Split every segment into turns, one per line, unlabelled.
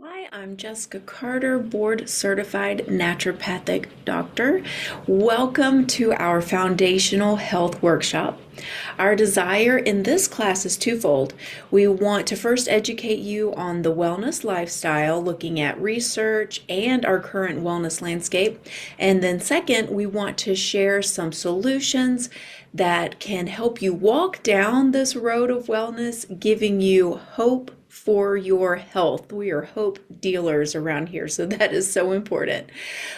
Hi, I'm Jessica Carter, Board Certified Naturopathic Doctor. Welcome to our Foundational Health Workshop. Our desire in this class is twofold. We want to first educate you on the wellness lifestyle, looking at research and our current wellness landscape. And then second, we want to share some solutions that can help you walk down this road of wellness, giving you hope for your health. We are hope dealers around here, so that is so important.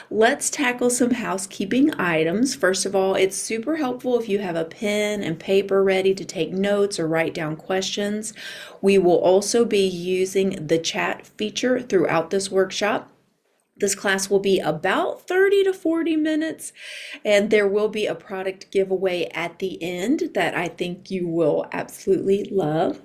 Let's tackle some housekeeping items. First of all, it's super helpful if you have a pen and paper ready to take notes or write down questions. We will also be using the chat feature throughout this workshop. This class will be about 30 to 40 minutes, and there will be a product giveaway at the end that I think you will absolutely love.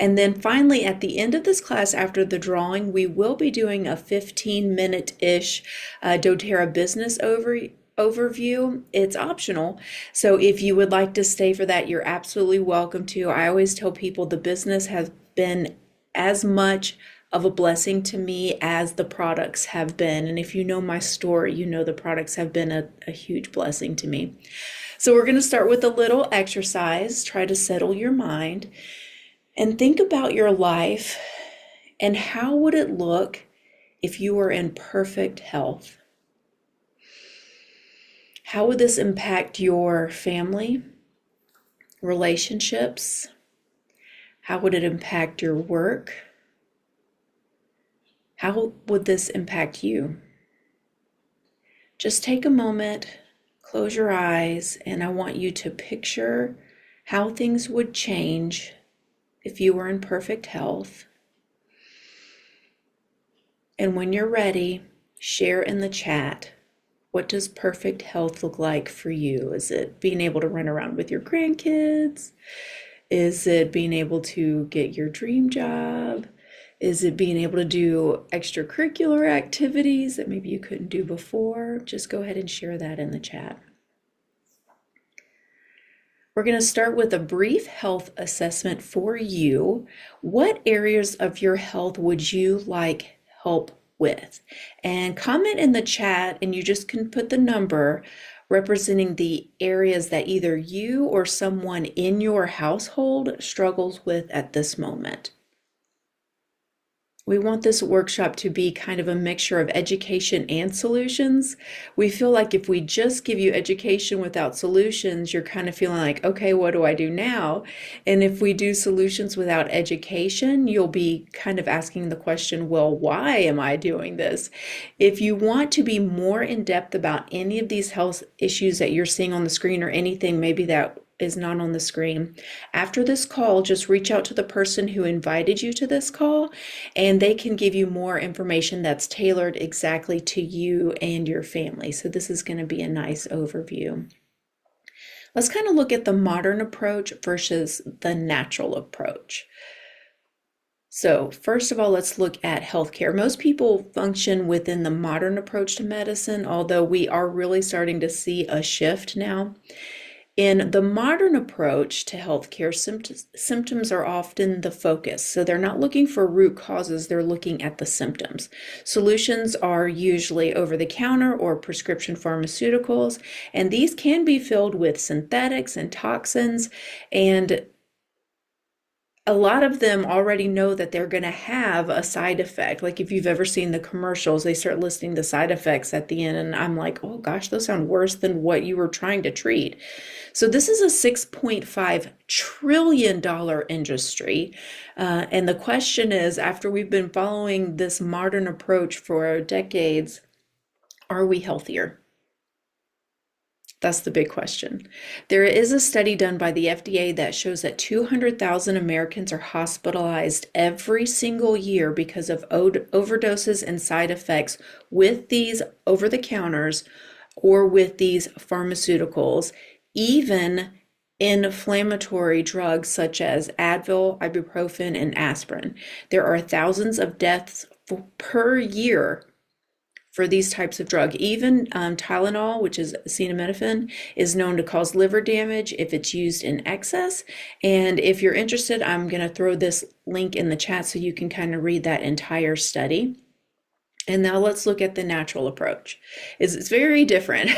And then finally, at the end of this class, after the drawing, we will be doing a 15-minute-ish doTERRA business overview. It's optional. So if you would like to stay for that, you're absolutely welcome to. I always tell people the business has been as much of a blessing to me as the products have been. And if you know my story, you know the products have been a huge blessing to me. So we're going to start with a little exercise. Try to settle your mind. And think about your life and how would it look if you were in perfect health? How would this impact your family, relationships? How would it impact your work? How would this impact you? Just take a moment, close your eyes, and I want you to picture how things would change if you were in perfect health. And when you're ready, share in the chat. What does perfect health look like for you? Is it being able to run around with your grandkids? Is it being able to get your dream job? Is it being able to do extracurricular activities that maybe you couldn't do before? Just go ahead and share that in the chat. We're going to start with a brief health assessment for you. What areas of your health would you like help with? And comment in the chat, and you just can put the number representing the areas that either you or someone in your household struggles with at this moment. We want this workshop to be kind of a mixture of education and solutions. We feel like if we just give you education without solutions, you're kind of feeling like, okay, what do I do now? And if we do solutions without education, you'll be kind of asking the question, well, why am I doing this? If you want to be more in depth about any of these health issues that you're seeing on the screen or anything maybe that is not on the screen. After this call, just reach out to the person who invited you to this call, and they can give you more information that's tailored exactly to you and your family. So this is going to be a nice overview. Let's kind of look at the modern approach versus the natural approach. So first of all, let's look at healthcare. Most people function within the modern approach to medicine, although we are really starting to see a shift now. In the modern approach to healthcare, symptoms are often the focus. So they're not looking for root causes, they're looking at the symptoms. Solutions are usually over the counter or prescription pharmaceuticals, and these can be filled with synthetics and toxins, and a lot of them already know that they're going to have a side effect. Like if you've ever seen the commercials, they start listing the side effects at the end, and I'm like, oh gosh, those sound worse than what you were trying to treat. So this is a $6.5 trillion industry. And the question is, after we've been following this modern approach for decades, are we healthier? That's the big question. There is a study done by the FDA that shows that 200,000 Americans are hospitalized every single year because of overdoses and side effects with these over-the-counters or with these pharmaceuticals, even inflammatory drugs such as Advil, ibuprofen, and aspirin. There are thousands of deaths per year for these types of drug. Even Tylenol, which is acetaminophen, is known to cause liver damage if it's used in excess. And if you're interested, I'm going to throw this link in the chat so you can kind of read that entire study. And now let's look at the natural approach. It's very different.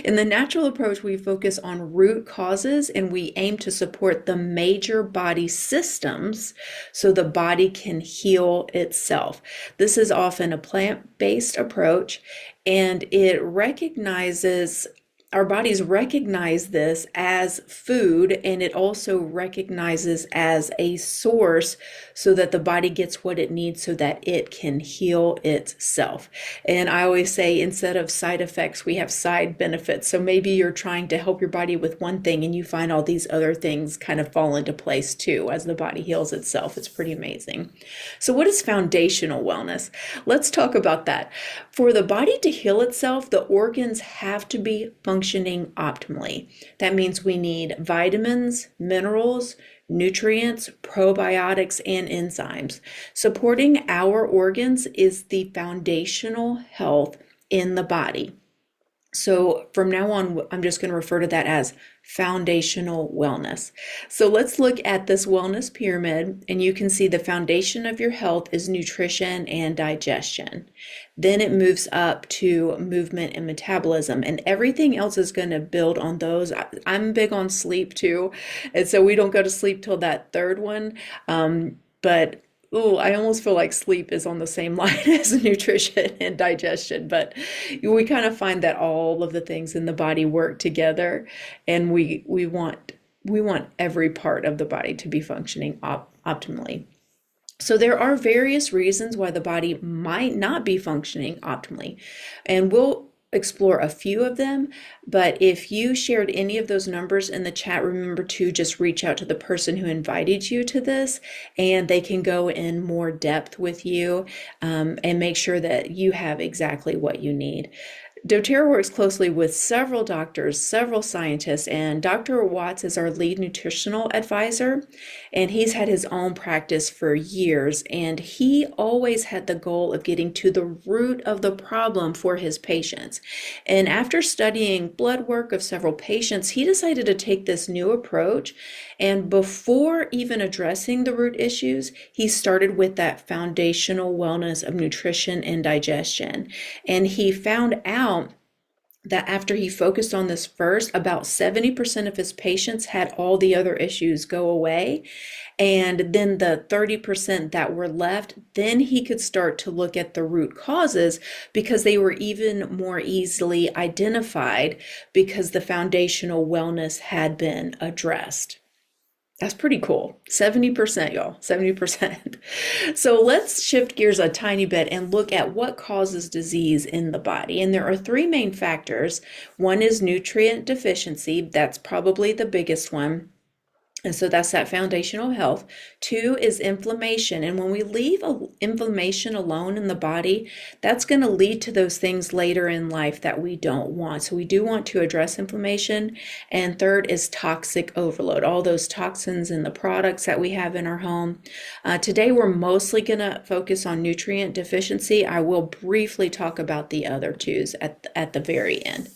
In the natural approach, we focus on root causes and we aim to support the major body systems so the body can heal itself. This is often a plant-based approach, and it recognizes our bodies recognize this as food, and it also recognizes as a source so that the body gets what it needs so that it can heal itself. And I always say, instead of side effects, we have side benefits. So maybe you're trying to help your body with one thing and you find all these other things kind of fall into place too as the body heals itself. It's pretty amazing. So what is foundational wellness? Let's talk about that. For the body to heal itself, the organs have to be functioning optimally. That means we need vitamins, minerals, nutrients, probiotics, and enzymes. Supporting our organs is the foundational health in the body. So from now on, I'm just going to refer to that as foundational wellness. So let's look at this wellness pyramid, and you can see the foundation of your health is nutrition and digestion. Then it moves up to movement and metabolism, and everything else is going to build on those. I'm big on sleep too, and so we don't go to sleep till that third one. But I almost feel like sleep is on the same line as nutrition and digestion, but we kind of find that all of the things in the body work together, and we want every part of the body to be functioning optimally. So there are various reasons why the body might not be functioning optimally, and we'll explore a few of them. But if you shared any of those numbers in the chat, remember to just reach out to the person who invited you to this, and they can go in more depth with you and make sure that you have exactly what you need. doTERRA works closely with several doctors, several scientists, and Dr. Watts is our lead nutritional advisor, and he's had his own practice for years, and he always had the goal of getting to the root of the problem for his patients. And after studying blood work of several patients, he decided to take this new approach, and before even addressing the root issues, he started with that foundational wellness of nutrition and digestion. And he found out that after he focused on this first, about 70% of his patients had all the other issues go away. And then the 30% that were left, then he could start to look at the root causes because they were even more easily identified because the foundational wellness had been addressed. That's pretty cool. 70%, y'all, 70%. So let's shift gears a tiny bit and look at what causes disease in the body. And there are three main factors. One is nutrient deficiency. That's probably the biggest one. And so that's that foundational health. Two is inflammation. And when we leave inflammation alone in the body, that's going to lead to those things later in life that we don't want. So we do want to address inflammation. And third is toxic overload, all those toxins in the products that we have in our home. Today, we're mostly going to focus on nutrient deficiency. I will briefly talk about the other twos at the very end.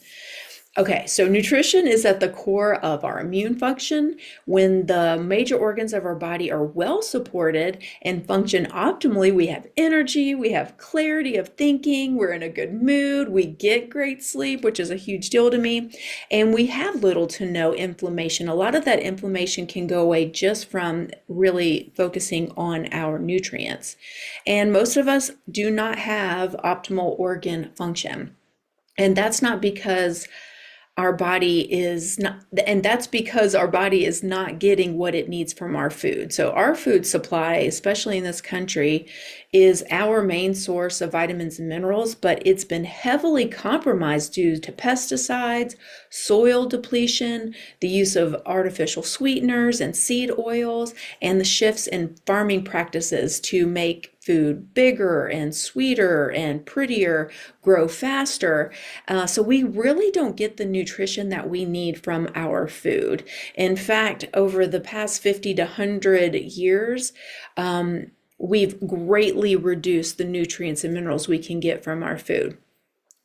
Okay, so nutrition is at the core of our immune function. When the major organs of our body are well supported and function optimally, we have energy, we have clarity of thinking, we're in a good mood, we get great sleep, which is a huge deal to me, and we have little to no inflammation. A lot of that inflammation can go away just from really focusing on our nutrients. And most of us do not have optimal organ function. And that's not because our body is not, and that's because our body is not getting what it needs from our food. So our food supply, especially in this country, is our main source of vitamins and minerals, but it's been heavily compromised due to pesticides, soil depletion, the use of artificial sweeteners and seed oils, and the shifts in farming practices to make food bigger and sweeter and prettier, grow faster. So we really don't get the nutrition that we need from our food. In fact, over the past 50 to 100 years, we've greatly reduced the nutrients and minerals we can get from our food.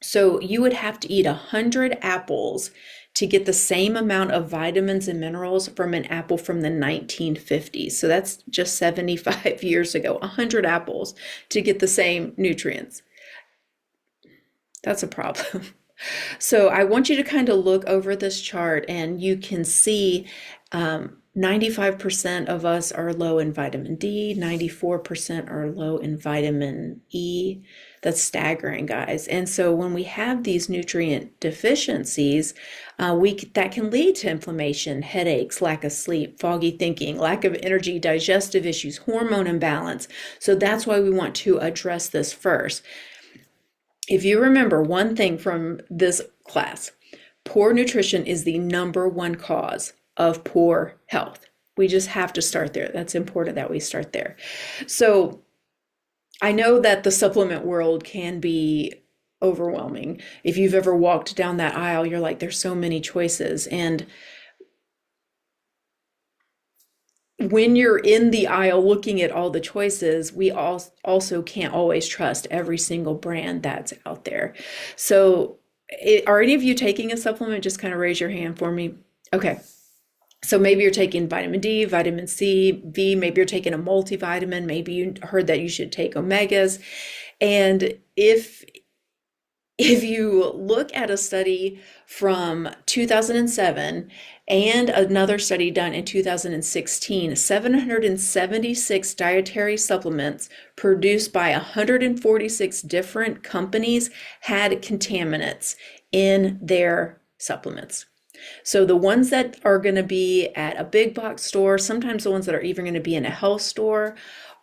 So you would have to eat 100 apples to get the same amount of vitamins and minerals from an apple from the 1950s. So that's just 75 years ago, 100 apples to get the same nutrients. That's a problem. So I want you to kind of look over this chart and you can see 95% of us are low in vitamin D, 94% are low in vitamin E. That's staggering, guys. And so when we have these nutrient deficiencies, that can lead to inflammation, headaches, lack of sleep, foggy thinking, lack of energy, digestive issues, hormone imbalance. So that's why we want to address this first. If you remember one thing from this class, poor nutrition is the number one cause of poor health. We just have to start there. That's important that we start there. So I know that the supplement world can be overwhelming. If you've ever walked down that aisle, you're like, there's so many choices. And when you're in the aisle looking at all the choices, we also can't always trust every single brand that's out there. So are any of you taking a supplement? Just kind of raise your hand for me. Okay. So maybe you're taking vitamin D, vitamin C, V, maybe you're taking a multivitamin, maybe you heard that you should take omegas. And if you look at a study from 2007 and another study done in 2016, 776 dietary supplements produced by 146 different companies had contaminants in their supplements. So the ones that are going to be at a big box store, sometimes the ones that are even going to be in a health store,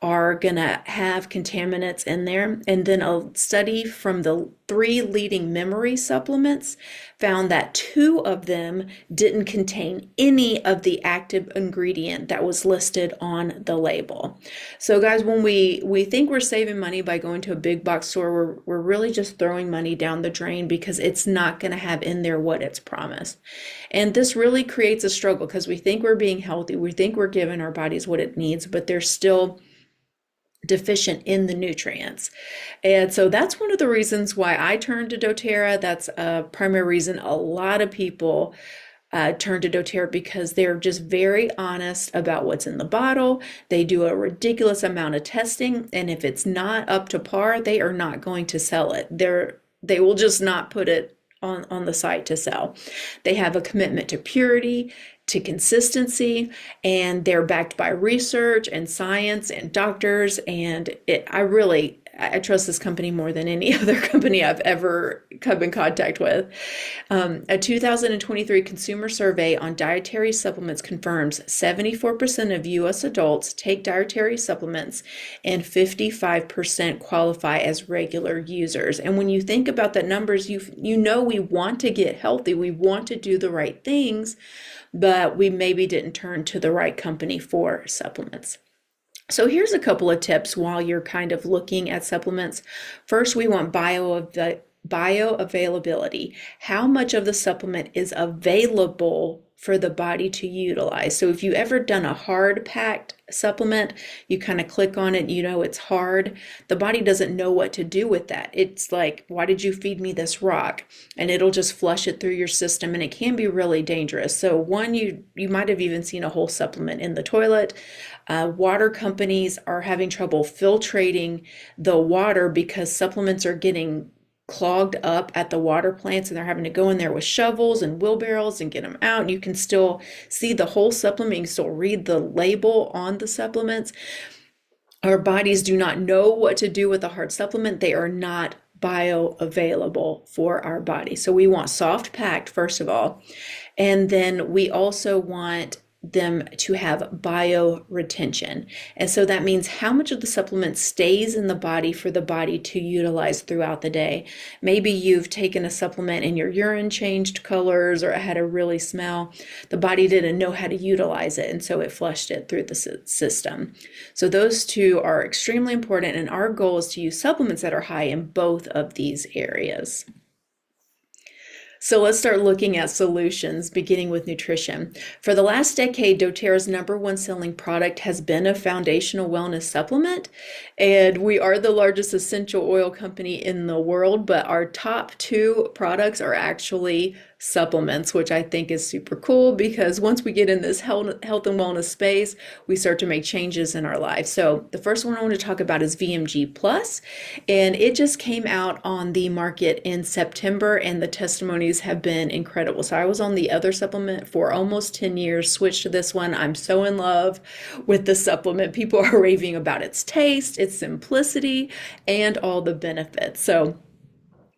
are going to have contaminants in there. And then a study from the 3 leading memory supplements found that 2 of them didn't contain any of the active ingredient that was listed on the label. So guys, when we think we're saving money by going to a big box store, we're really just throwing money down the drain because it's not going to have in there what it's promised. And this really creates a struggle because we think we're being healthy, we think we're giving our bodies what it needs, but there's still deficient in the nutrients. And so that's one of the reasons why I turned to doTERRA. That's a primary reason a lot of people turn to doTERRA, because they're just very honest about what's in the bottle. They do a ridiculous amount of testing, and if it's not up to par, they are not going to sell it. They will just not put it on the site to sell. They have a commitment to purity, to consistency, and they're backed by research and science and doctors. And I trust this company more than any other company I've ever come in contact with. A 2023 consumer survey on dietary supplements confirms 74% of U.S. adults take dietary supplements and 55% qualify as regular users. And when you think about the numbers, you know we want to get healthy, we want to do the right things, but we maybe didn't turn to the right company for supplements. So here's a couple of tips while you're kind of looking at supplements. First, we want bioavailability. How much of the supplement is available for the body to utilize? So if you ever done a hard packed supplement, you kind of click on it, you know it's hard. The body doesn't know what to do with that. It's like, why did you feed me this rock? And it'll just flush it through your system, and it can be really dangerous. So one, you might have even seen a whole supplement in the toilet. Water companies are having trouble filtrating the water because supplements are getting clogged up at the water plants, and they're having to go in there with shovels and wheelbarrows and get them out. And you can still see the whole supplement. You can still read the label on the supplements. Our bodies do not know what to do with a hard supplement. They are not bioavailable for our body. So we want soft packed, first of all. And then we also want them to have bio retention. And so that means how much of the supplement stays in the body for the body to utilize throughout the day. Maybe you've taken a supplement and your urine changed colors or it had a really smell. The body didn't know how to utilize it, and so it flushed it through the system. So those two are extremely important, and our goal is to use supplements that are high in both of these areas. So let's start looking at solutions, beginning with nutrition. For the last decade, doTERRA's number one selling product has been a foundational wellness supplement, and we are the largest essential oil company in the world, but our top two products are actually supplements, which I think is super cool because once we get in this health and wellness space, we start to make changes in our life. So the first one I want to talk about is VMG Plus, and it just came out on the market in September, and the testimonies have been incredible. So I was on the other supplement for almost 10 years, switched to this one. I'm so in love with the supplement. People are raving about its taste, its simplicity, and all the benefits. So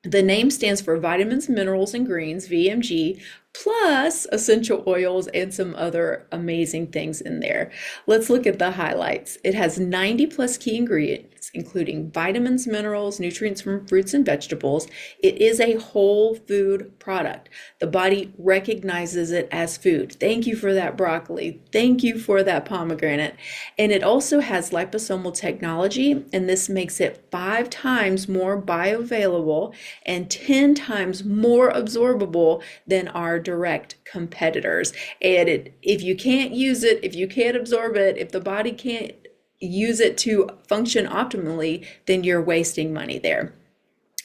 the name stands for vitamins, minerals, and greens, VMG, plus essential oils and some other amazing things in there. Let's look at the highlights. It has 90 plus key ingredients, including vitamins, minerals, nutrients from fruits and vegetables. It is a whole food product. The body recognizes it as food. Thank you for that broccoli. Thank you for that pomegranate. And it also has liposomal technology, and this makes it 5 times more bioavailable and 10 times more absorbable than our direct competitors. And if you can't use it, if you can't absorb it, if the body can't use it to function optimally, then you're wasting money there.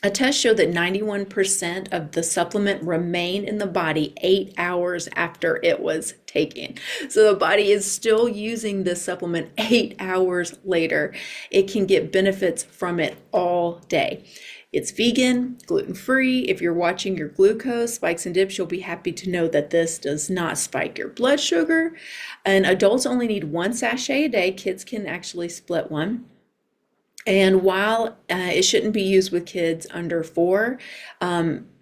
A test showed that 91% of the supplement remain in the body 8 hours after it was taken. So the body is still using this supplement 8 hours later. It can get benefits from it all day. It's vegan, gluten-free. If you're watching your glucose spikes and dips, you'll be happy to know that this does not spike your blood sugar. And adults only need 1 sachet a day. Kids can actually split one. And while it shouldn't be used with kids under 4,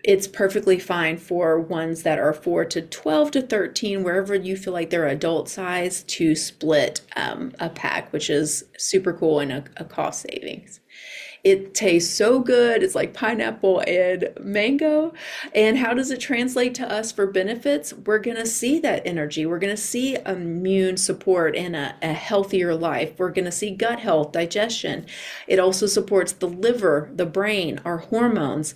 it's perfectly fine for ones that are 4 to 12 to 13, wherever you feel like they're adult size, to split a pack, which is super cool and a cost savings. It tastes so good. It's like pineapple and mango. And how does it translate to us for benefits? We're going to see that energy. We're going to see immune support and a healthier life. We're going to see gut health, digestion. It also supports the liver, the brain, our hormones.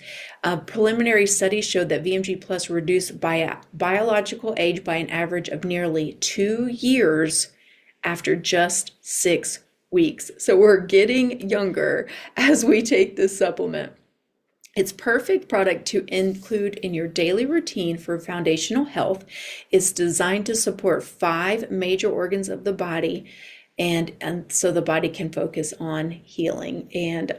Preliminary studies showed that VMG Plus reduced biological age by an average of nearly 2 years after just 6 weeks. So we're getting younger as we take this supplement. It's perfect product to include in your daily routine for foundational health. It's designed to support 5 major organs of the body, and so the body can focus on healing. And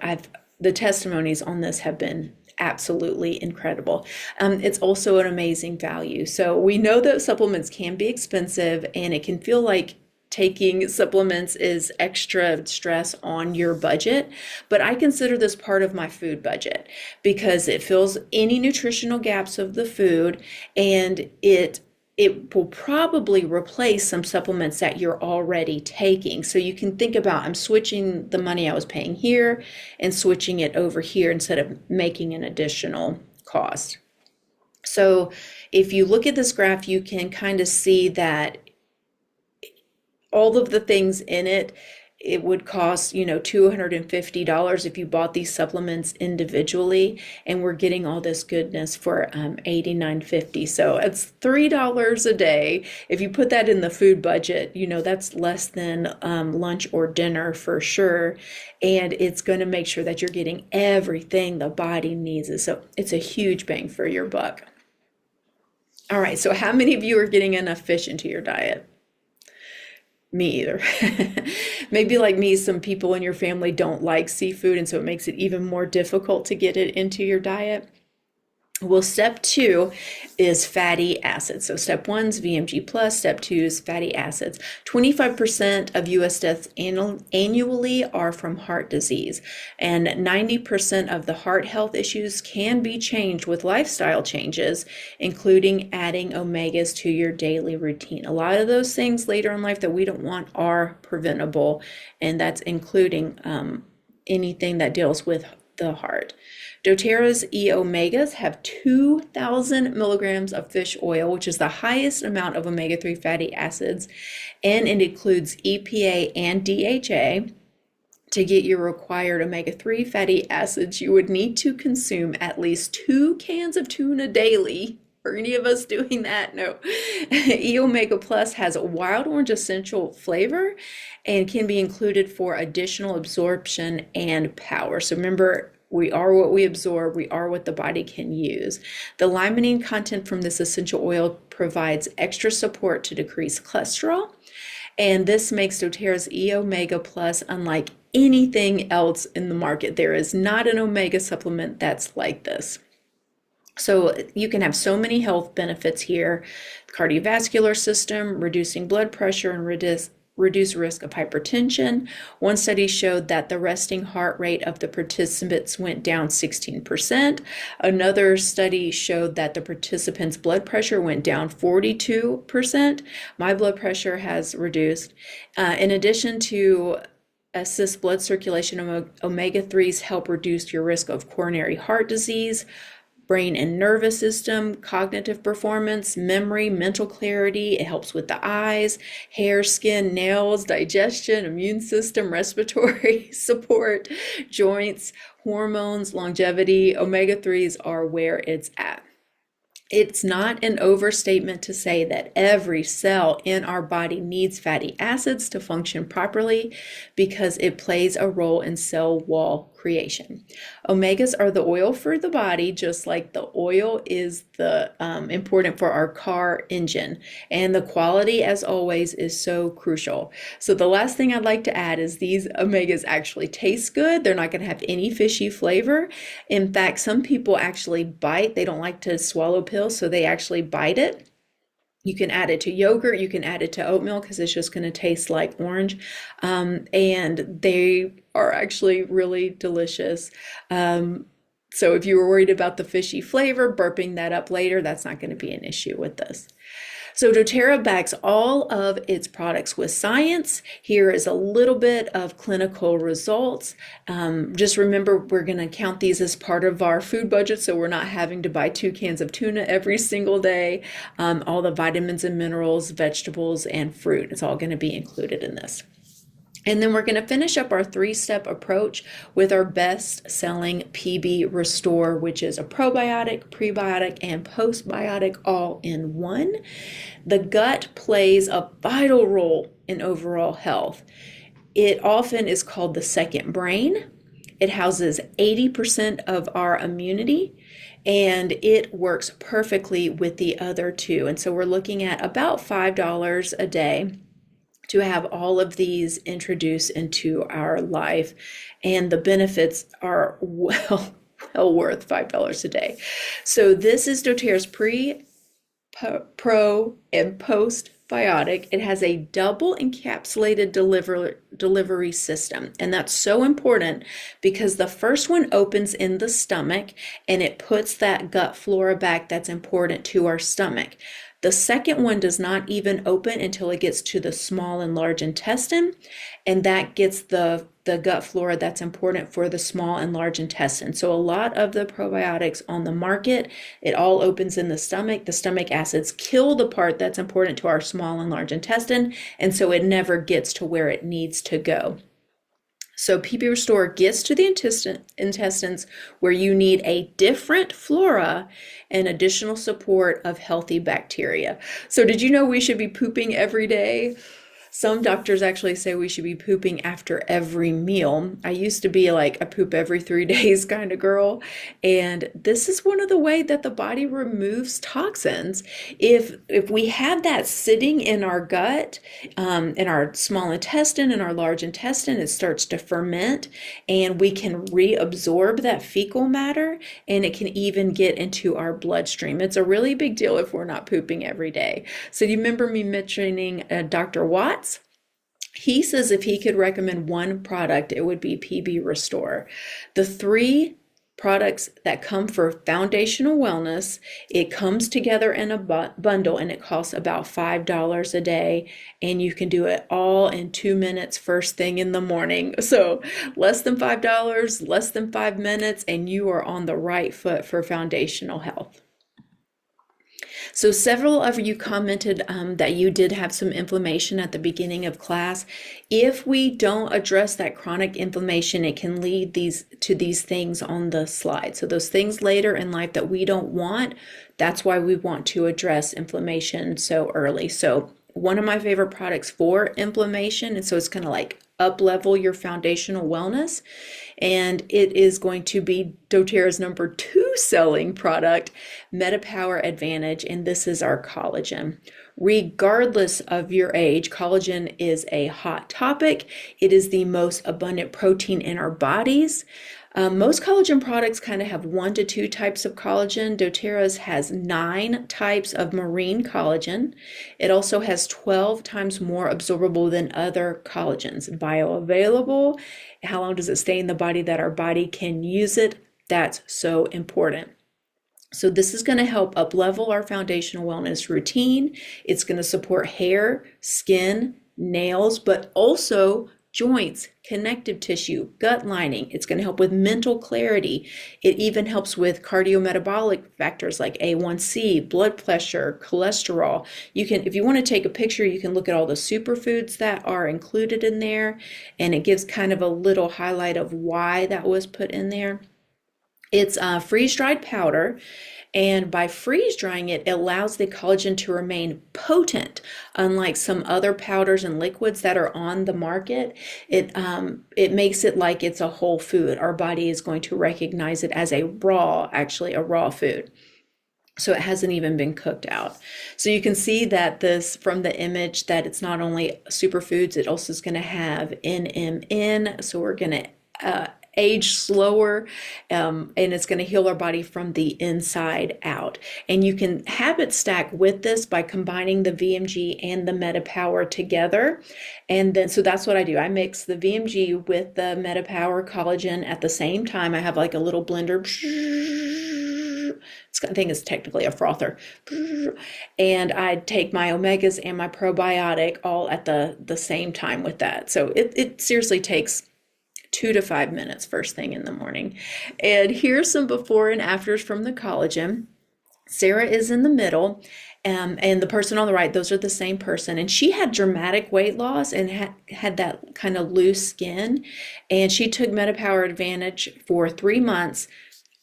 the testimonies on this have been absolutely incredible. It's also an amazing value. So we know that supplements can be expensive, and it can feel like taking supplements is extra stress on your budget, but I consider this part of my food budget because it fills any nutritional gaps of the food, and it will probably replace some supplements that you're already taking. So you can think about, I'm switching the money I was paying here and switching it over here instead of making an additional cost. So if you look at this graph, you can kind of see that all of the things in it, it would cost, $250 if you bought these supplements individually, and we're getting all this goodness for $89.50. So it's $3 a day. If you put that in the food budget, that's less than lunch or dinner for sure, and it's going to make sure that you're getting everything the body needs. So it's a huge bang for your buck. All right, so how many of you are getting enough fish into your diet? Me either. Maybe like me, some people in your family don't like seafood, and so it makes it even more difficult to get it into your diet. Well, step 2 is fatty acids. So step 1 is VMG plus, step 2 is fatty acids. 25% of US deaths annually are from heart disease, and 90% of the heart health issues can be changed with lifestyle changes, including adding omegas to your daily routine. A lot of those things later in life that we don't want are preventable, and that's including anything that deals with the heart. doTERRA's E-omegas have 2,000 milligrams of fish oil, which is the highest amount of omega-3 fatty acids, and it includes EPA and DHA. To get your required omega-3 fatty acids, you would need to consume at least 2 cans of tuna daily. Are any of us doing that? No. E Omega Plus has a wild orange essential flavor and can be included for additional absorption and power. So remember, we are what we absorb, we are what the body can use. The limonene content from this essential oil provides extra support to decrease cholesterol, and this makes doTERRA's E Omega Plus unlike anything else in the market. There is not an omega supplement that's like this. So you can have so many health benefits here: cardiovascular system, reducing blood pressure, and reduce risk of hypertension. One study showed that the resting heart rate of the participants went down 16%. Another study showed that the participants' blood pressure went down 42%. My blood pressure has reduced. In addition to assist blood circulation, omega-3s help reduce your risk of coronary heart disease, brain and nervous system, cognitive performance, memory, mental clarity. It helps with the eyes, hair, skin, nails, digestion, immune system, respiratory support, joints, hormones, longevity. Omega-3s are where it's at. It's not an overstatement to say that every cell in our body needs fatty acids to function properly because it plays a role in cell wall creation. Omegas are the oil for the body, just like the oil is the important for our car engine. And the quality, as always, is so crucial. So the last thing I'd like to add is these omegas actually taste good. They're not going to have any fishy flavor. In fact, some people actually bite. They don't like to swallow pills, so they actually bite it. You can add it to yogurt, you can add it to oatmeal because it's just going to taste like orange. And they are actually really delicious. So if you were worried about the fishy flavor, burping that up later, that's not going to be an issue with this. So doTERRA backs all of its products with science. Here is a little bit of clinical results. Just remember, we're going to count these as part of our food budget, so we're not having to buy 2 cans of tuna every single day. All the vitamins and minerals, vegetables, and fruit, it's all going to be included in this. And then we're going to finish up our 3-step approach with our best-selling PB Restore, which is a probiotic, prebiotic, and postbiotic all in one. The gut plays a vital role in overall health. It often is called the second brain. It houses 80% of our immunity, and it works perfectly with the other two. And so we're looking at about $5 a day to have all of these introduced into our life, and the benefits are well worth $5 a day. So this is doTERRA's pro, and postbiotic. It has a double encapsulated delivery system, and that's so important because the first one opens in the stomach and it puts that gut flora back that's important to our stomach. The second one does not even open until it gets to the small and large intestine, and that gets the gut flora that's important for the small and large intestine. So a lot of the probiotics on the market, it all opens in the stomach. The stomach acids kill the part that's important to our small and large intestine, and so it never gets to where it needs to go. So PB Restore gets to the intestines where you need a different flora and additional support of healthy bacteria. So did you know we should be pooping every day? Some doctors actually say we should be pooping after every meal. I used to be like a poop every 3 days kind of girl. And this is one of the ways that the body removes toxins. If we have that sitting in our gut, in our small intestine and our large intestine, it starts to ferment and we can reabsorb that fecal matter, and it can even get into our bloodstream. It's a really big deal if we're not pooping every day. So do you remember me mentioning Dr. Watts? He says if he could recommend one product, it would be PB Restore. The 3 products that come for foundational wellness, it comes together in a bundle, and it costs about $5 a day, and you can do it all in 2 minutes first thing in the morning. So less than $5, less than 5 minutes, and you are on the right foot for foundational health. So several of you commented that you did have some inflammation at the beginning of class. If we don't address that chronic inflammation, it can lead to these things on the slide. So those things later in life that we don't want, that's why we want to address inflammation so early. So one of my favorite products for inflammation, and so it's kind of like up level your foundational wellness, and it is going to be doTERRA's #2 selling product, MetaPower Advantage, and this is our collagen. Regardless of your age, collagen is a hot topic. It is the most abundant protein in our bodies. Most collagen products kind of have 1 to 2 types of collagen. doTERRA's has 9 types of marine collagen. It also has 12 times more absorbable than other collagens. Bioavailable, how long does it stay in the body that our body can use it? That's so important. So this is going to help up-level our foundational wellness routine. It's going to support hair, skin, nails, but also joints, connective tissue, gut lining. It's going to help with mental clarity. It even helps with cardiometabolic factors like A1C, blood pressure, cholesterol. You can, if you want to take a picture, you can look at all the superfoods that are included in there, and it gives kind of a little highlight of why that was put in there. It's freeze-dried powder, and by freeze drying it, it allows the collagen to remain potent, unlike some other powders and liquids that are on the market. It makes it like it's a whole food. Our body is going to recognize it as actually a raw food. So it hasn't even been cooked out. So you can see that this from the image that it's not only superfoods, it also is going to have NMN. So we're going to age slower, and it's going to heal our body from the inside out. And you can habit stack with this by combining the VMG and the MetaPower together. And then, so that's what I do. I mix the VMG with the MetaPower collagen at the same time. I have like a little blender. I think it's technically a frother. And I take my omegas and my probiotic all at the same time with that. So it seriously takes 2 to 5 minutes first thing in the morning. And here's some before and afters from the collagen. Sarah is in the middle, and the person on the right, those are the same person. And she had dramatic weight loss and had that kind of loose skin. And she took MetaPower Advantage for 3 months.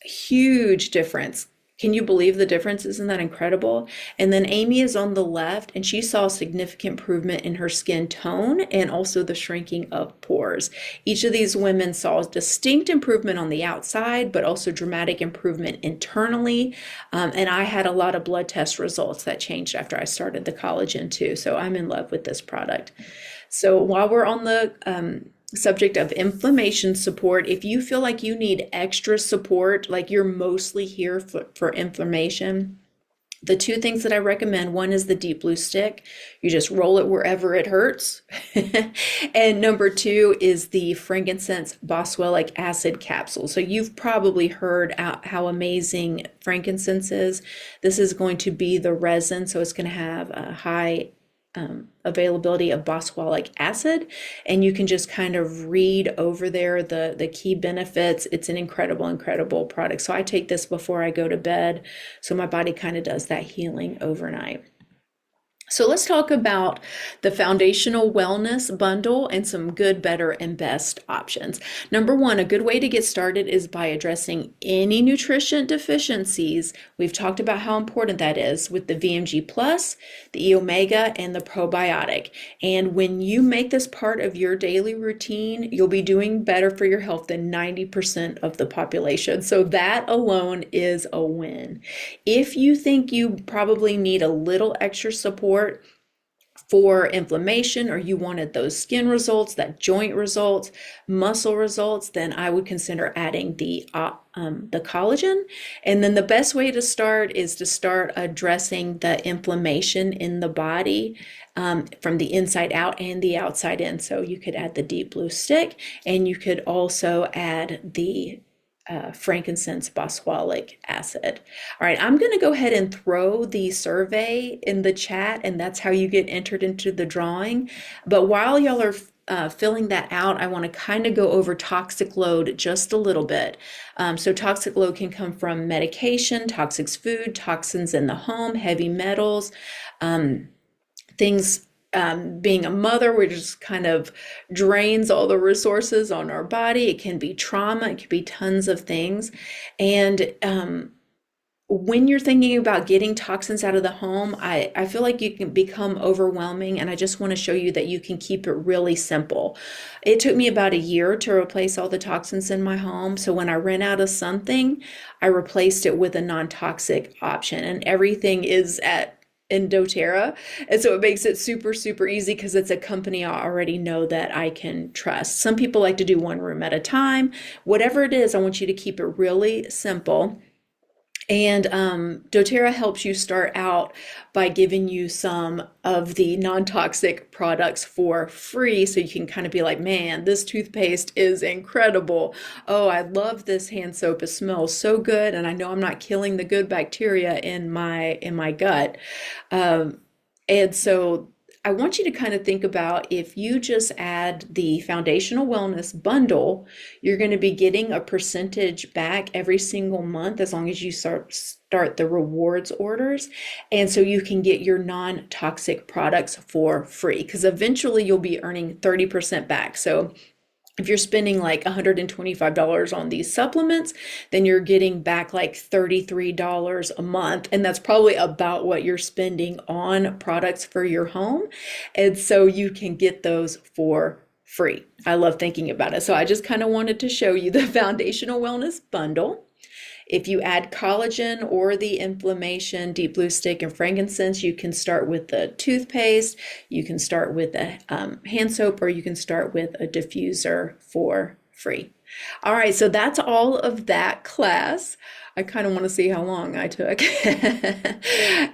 Huge difference. Can you believe the difference? Isn't that incredible? And then Amy is on the left, and she saw significant improvement in her skin tone and also the shrinking of pores. Each of these women saw distinct improvement on the outside, but also dramatic improvement internally. And I had a lot of blood test results that changed after I started the collagen too. So I'm in love with this product. So while we're on the subject of inflammation support, if you feel like you need extra support, like you're mostly here for inflammation, the 2 things that I recommend, one is the Deep Blue Stick. You just roll it wherever it hurts. And #2 is the frankincense boswellic acid capsule. So you've probably heard how amazing frankincense is. This is going to be the resin, so it's going to have a high availability of boswellic acid, and you can just kind of read over there the key benefits. It's an incredible product. So I take this before I go to bed, so my body kind of does that healing overnight. So let's talk about the foundational wellness bundle and some good, better, and best options. #1, a good way to get started is by addressing any nutrition deficiencies. We've talked about how important that is with the VMG Plus, the E Omega, and the probiotic. And when you make this part of your daily routine, you'll be doing better for your health than 90% of the population. So that alone is a win. If you think you probably need a little extra support for inflammation, or you wanted those skin results, that joint results, muscle results, then I would consider adding the collagen. And then the best way to start is to start addressing the inflammation in the body from the inside out and the outside in. So you could add the Deep Blue Stick, and you could also add the frankincense boswellic acid. All right, I'm going to go ahead and throw the survey in the chat, and that's how you get entered into the drawing. But while y'all are filling that out, I want to kind of go over toxic load just a little bit. So toxic load can come from medication, toxic food, toxins in the home, heavy metals, things, being a mother, which just kind of drains all the resources on our body. It can be trauma, it could be tons of things. And when you're thinking about getting toxins out of the home, I feel like you can become overwhelming, and I just want to show you that you can keep it really simple. It took me about a year to replace all the toxins in my home. So when I ran out of something, I replaced it with a non-toxic option, and everything is in doTERRA. And so it makes it super, super easy because it's a company I already know that I can trust. Some people like to do one room at a time. Whatever it is, I want you to keep it really simple. And doTERRA helps you start out by giving you some of the non-toxic products for free, so you can kind of be like, man, this toothpaste is incredible. Oh, I love this hand soap. It smells so good, and I know I'm not killing the good bacteria in my gut. And so I want you to kind of think about, if you just add the foundational wellness bundle, you're going to be getting a percentage back every single month as long as you start the rewards orders. And so you can get your non-toxic products for free, because eventually you'll be earning 30% back. So if you're spending like $125 on these supplements, then you're getting back like $33 a month. And that's probably about what you're spending on products for your home. And so you can get those for free. I love thinking about it. So I just kind of wanted to show you the Foundational Wellness Bundle. If you add collagen or the inflammation, deep blue stick, and frankincense, you can start with the toothpaste, you can start with a hand soap, or you can start with a diffuser for free. All right, so that's all of that class. I kind of want to see how long I took.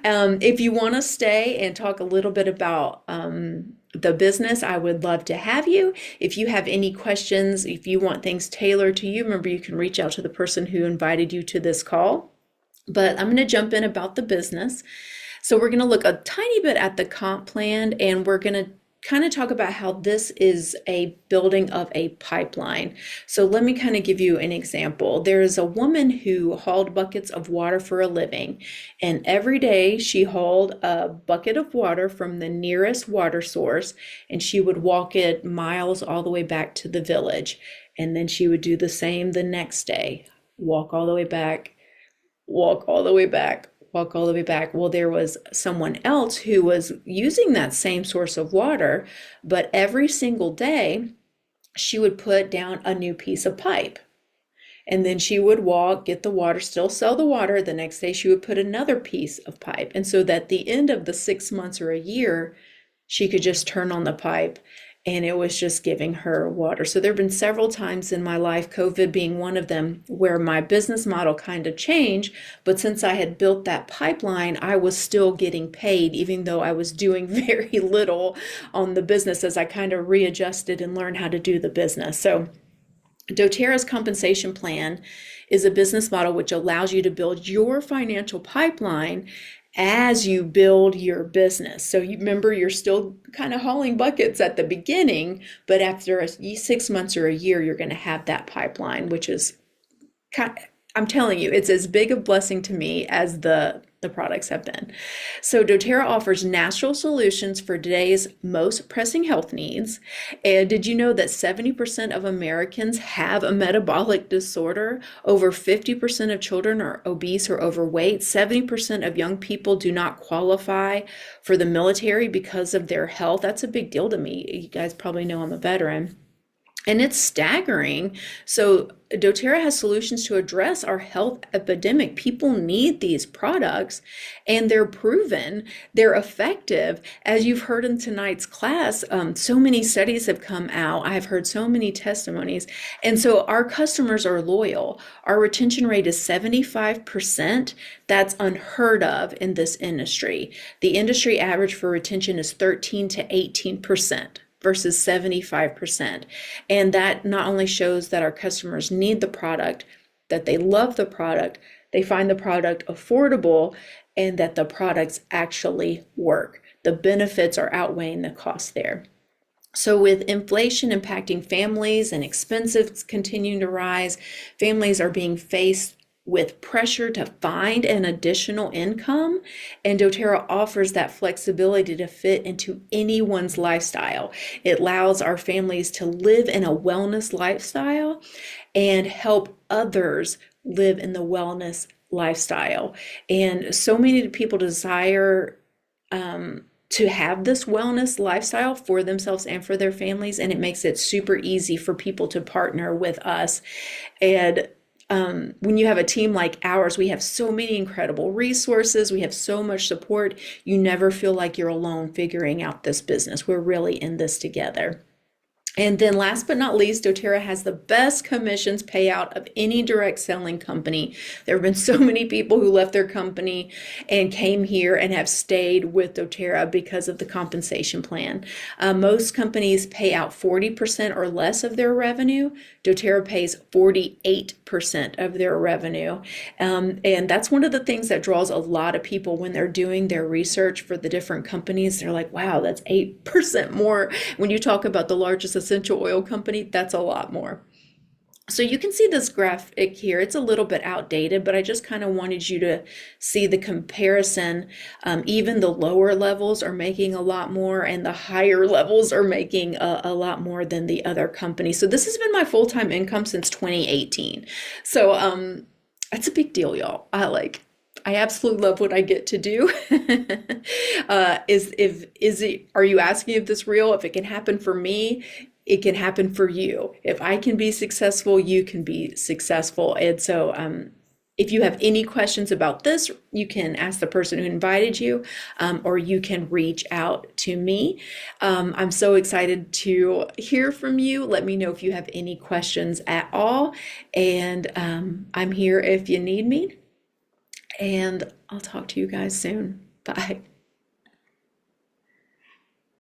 If you want to stay and talk a little bit about the business, I would love to have you. If you have any questions, if you want things tailored to you, remember you can reach out to the person who invited you to this call. But I'm going to jump in about the business. So we're going to look a tiny bit at the comp plan, and we're going to kind of talk about how this is a building of a pipeline. So let me kind of give you an example. There is a woman who hauled buckets of water for a living, and every day she hauled a bucket of water from the nearest water source, and she would walk it miles all the way back to the village. And then she would do the same the next day, walk all the way back, walk all the way back, walk all the way back. Well, there was someone else who was using that same source of water, but every single day she would put down a new piece of pipe. And then she would walk, get the water, still sell the water. The next day she would put another piece of pipe. And so that at the end of the 6 months or a year, she could just turn on the pipe and it was just giving her water. So there have been several times in my life, COVID being one of them, where my business model kind of changed. But since I had built that pipeline, I was still getting paid, even though I was doing very little on the business as I kind of readjusted and learned how to do the business. So doTERRA's compensation plan is a business model which allows you to build your financial pipeline as you build your business. So you remember, you're still kind of hauling buckets at the beginning, but after 6 months or a year, you're going to have that pipeline, which is I'm telling you, it's as big a blessing to me as the products have been. So doTERRA offers natural solutions for today's most pressing health needs. And did you know that 70% of Americans have a metabolic disorder? Over 50% of children are obese or overweight. 70% of young people do not qualify for the military because of their health. That's a big deal to me. You guys probably know I'm a veteran. And it's staggering. So doTERRA has solutions to address our health epidemic. People need these products, and they're proven, they're effective. As you've heard in tonight's class, so many studies have come out. I've heard so many testimonies. And so our customers are loyal. Our retention rate is 75%. That's unheard of in this industry. The industry average for retention is 13 to 18%. Versus 75%. And that not only shows that our customers need the product, that they love the product, they find the product affordable, and that the products actually work. The benefits are outweighing the cost there. So, with inflation impacting families and expenses continuing to rise, families are being faced with pressure to find an additional income, and doTERRA offers that flexibility to fit into anyone's lifestyle. It allows our families to live in a wellness lifestyle and help others live in the wellness lifestyle. And so many people desire to have this wellness lifestyle for themselves and for their families, and it makes it super easy for people to partner with us. And when you have a team like ours, we have so many incredible resources, we have so much support. You never feel like you're alone figuring out this business. We're really in this together. And then last but not least, doTERRA has the best commissions payout of any direct selling company. There have been so many people who left their company and came here and have stayed with doTERRA because of the compensation plan. Most companies pay out 40% or less of their revenue. doTERRA pays 48% of their revenue. And that's one of the things that draws a lot of people when they're doing their research for the different companies. They're like, wow, that's 8% more. When you talk about the largest essential oil company, that's a lot more. So you can see this graphic here. It's a little bit outdated, but I just kind of wanted you to see the comparison. Even the lower levels are making a lot more, and the higher levels are making a lot more than the other companies. So this has been my full-time income since 2018. So that's a big deal, y'all. I absolutely love what I get to do. Are you asking if this real? If it can happen for me, it can happen for you. If I can be successful, you can be successful. And so, if you have any questions about this, you can ask the person who invited you, or you can reach out to me. I'm so excited to hear from you. Let me know if you have any questions at all. And I'm here if you need me. And I'll talk to you guys soon. Bye.